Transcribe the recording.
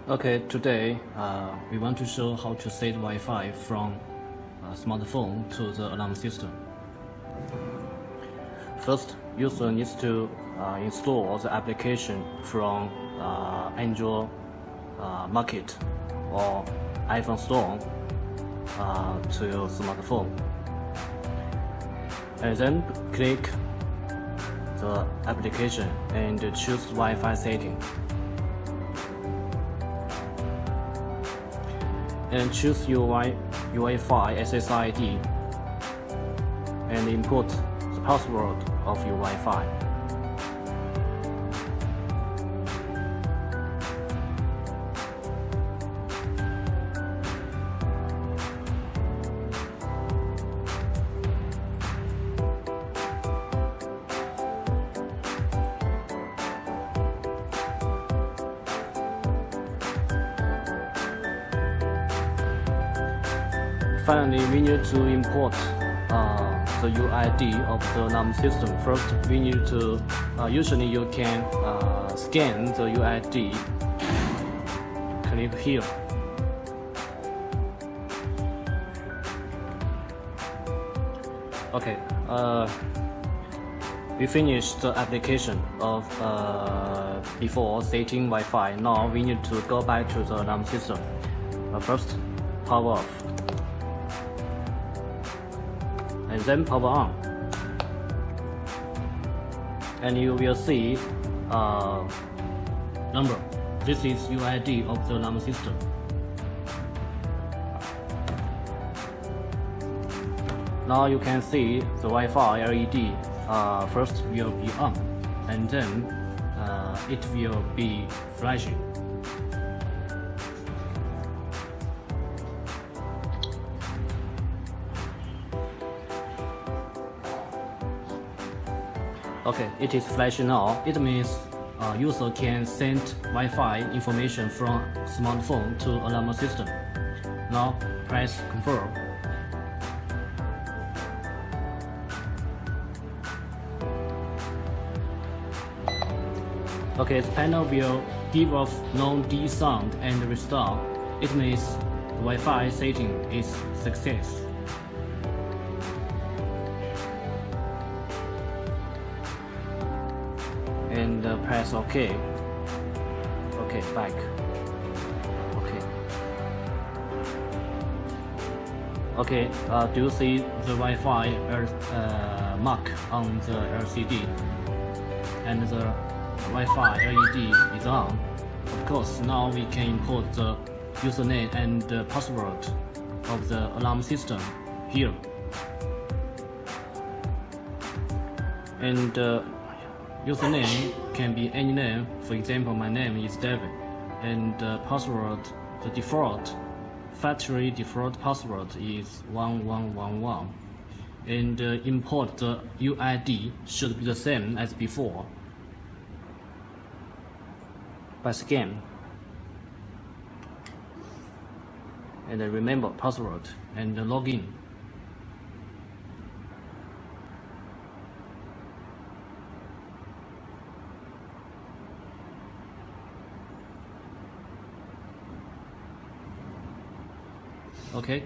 Okay, today we want to show how to set Wi-Fi from a smartphone to the alarm system. First, user needs to install the application from Android Market or iPhone Store to your smartphone, and then click the application and choose Wi-Fi setting. And choose your Wi-Fi SSID and input the password of your Wi-Fi. Finally, we need to import the UID of the alarm system. First, we need to, usually you can scan the UID. Click here. Okay, we finished the application of before setting Wi-Fi. Now we need to go back to the alarm system. First, power off. And then power on, and you will see number. This is UID of the alarm system. Now you can see the Wi-Fi LED first will be on, and then it will be flashing. Okay, it is flashing now. It means user can send Wi-Fi information from smartphone to alarm system. Now press confirm. Okay, the panel will give off non-D sound and restart. It means the Wi-Fi setting is success. And press OK. OK, back. OK. OK, do you see the Wi-Fi mark on the LCD? And the Wi-Fi LED is on. Of course, now we can import the username and the password of the alarm system here. And username can be any name. For example, my name is David, and password, the default factory default password is 1111, and import the UID should be the same as before by scan, and remember password and login. Okay.